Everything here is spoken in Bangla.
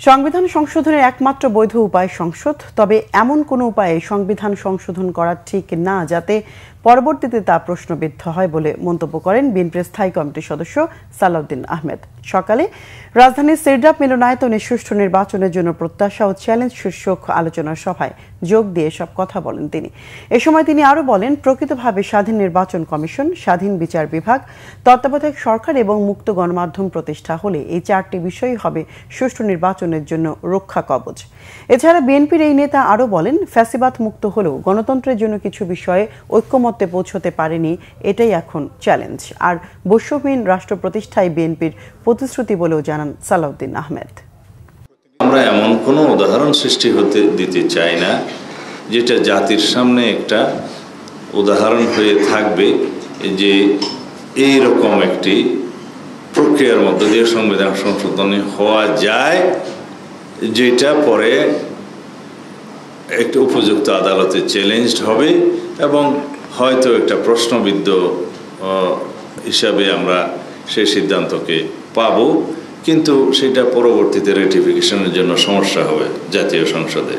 সংবিধান সংশোধনের একমাত্র বৈধ উপায় সংসদ, তবে এমন কোনো উপায়ে সংবিধান সংশোধন করা ঠিক না যাতে পরবর্তীতে তা প্রশ্নবিদ্ধ হয় বলে মন্তব্য করেন বিএনপির স্থায়ী কমিটির সদস্য সালাউদ্দিন আহমেদ। সকালে রাজধানীর সিরডাপ মিলনায়তনে সুষ্ঠু নির্বাচনের জন্য প্রত্যাশা ও চ্যালেঞ্জ শীর্ষক আলোচনা সভায় যোগ দিয়ে সব কথা বলেন তিনি। এ সময় তিনি আরও বলেন, প্রকৃতভাবে স্বাধীন নির্বাচন কমিশন, স্বাধীন বিচার বিভাগ, তত্ত্বাবধায়ক সরকার এবং মুক্ত গণমাধ্যম প্রতিষ্ঠা হলে এই চারটি বিষয়ই হবে সুষ্ঠু নির্বাচনের জন্য রক্ষা কবচ। এছাড়া বিএনপির এই নেতা আরও বলেন, ফ্যাসিবাদ মুক্ত হলেও গণতন্ত্রের জন্য কিছু বিষয়ে ঐক্যমত্যে পৌঁছতে পারেনি, এটাই এখন চ্যালেঞ্জ। আর বৈষম্যহীন রাষ্ট্র প্রতিষ্ঠায় বিএনপির প্রতিশ্রুতি বলেও জানান সালাউদ্দিন আহমেদ। আমরা এমন কোনো উদাহরণ সৃষ্টি হতে দিতে চাই না যেটা জাতির সামনে একটা উদাহরণ হয়ে থাকবে যে এই রকম একটি প্রক্রিয়ার মধ্য দিয়ে সংবিধান সংশোধনী হওয়া যায়, যেটা পরে একটা উপযুক্ত আদালতে চ্যালেঞ্জড হবে এবং হয়তো একটা প্রশ্নবিদ্ধ হিসাবে আমরা সেই সিদ্ধান্তকে পাব, কিন্তু সেটা পরবর্তীতে রেটিফিকেশনের জন্য সমস্যা হবে জাতীয় সংসদে।